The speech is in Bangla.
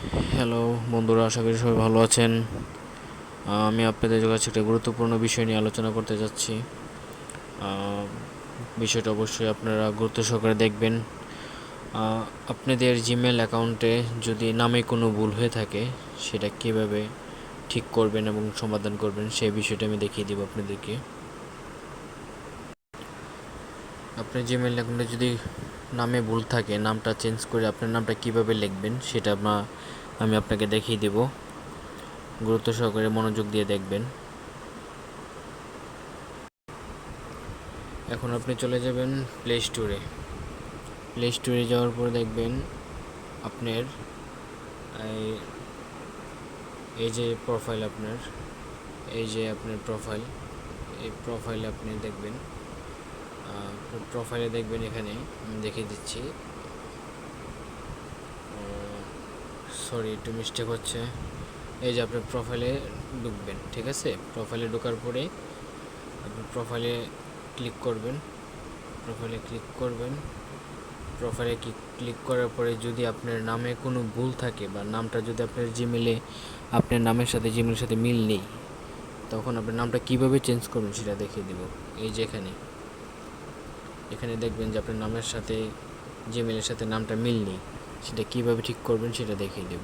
হ্যালো বন্ধুরা, আশা করি সবাই ভালো আছেন। আমি আপনাদের কাছে একটা গুরুত্বপূর্ণ বিষয় নিয়ে আলোচনা করতে যাচ্ছি। বিষয়টা অবশ্যই আপনারা গুরুত্ব সহকারে দেখবেন। আপনাদের জিমেল অ্যাকাউন্টে যদি নামে কোনো ভুল হয়ে থাকে, সেটা কীভাবে ঠিক করবেন এবং সমাধান করবেন সেই বিষয়টা আমি দেখিয়ে দেব আপনাদেরকে। আপনার জিমেল অ্যাকাউন্টে যদি নামে ভুল থাকে, নামটা চেঞ্জ করে আপনার নামটা কীভাবে লিখবেন সেটা আমি আপনাকে দেখিয়ে দেব। গুরুত্ব সহকারে মনোযোগ দিয়ে দেখবেন। এখন আপনি চলে যাবেন প্লে স্টোরে যাওয়ার পর দেখবেন আপনার এই যে প্রোফাইল, আপনার প্রোফাইল, এই প্রোফাইলে আপনি দেখবেন, এখানে আমি দেখিয়ে দিচ্ছি। সরি, একটু মিস্টেক হচ্ছে। এই যে আপনার প্রোফাইলে ঢুকবেন, ঠিক আছে? প্রোফাইলে ঢোকার পরে আপনি প্রোফাইলে ক্লিক করবেন। প্রোফাইলে ক্লিক করার পরে যদি আপনার নামে কোনো ভুল থাকে বা নামটা যদি আপনার জিমেলে আপনার নামের সাথে জিমেলের সাথে মিল নেই, তখন আপনার নামটা কীভাবে চেঞ্জ করবেন সেটা দেখিয়ে দেব। এই যে এখানে দেখবেন যে আপনার নামের সাথে জিমেলের সাথে নামটা মিল নেই, সেটা কীভাবে ঠিক করবেন সেটা দেখিয়ে দেব।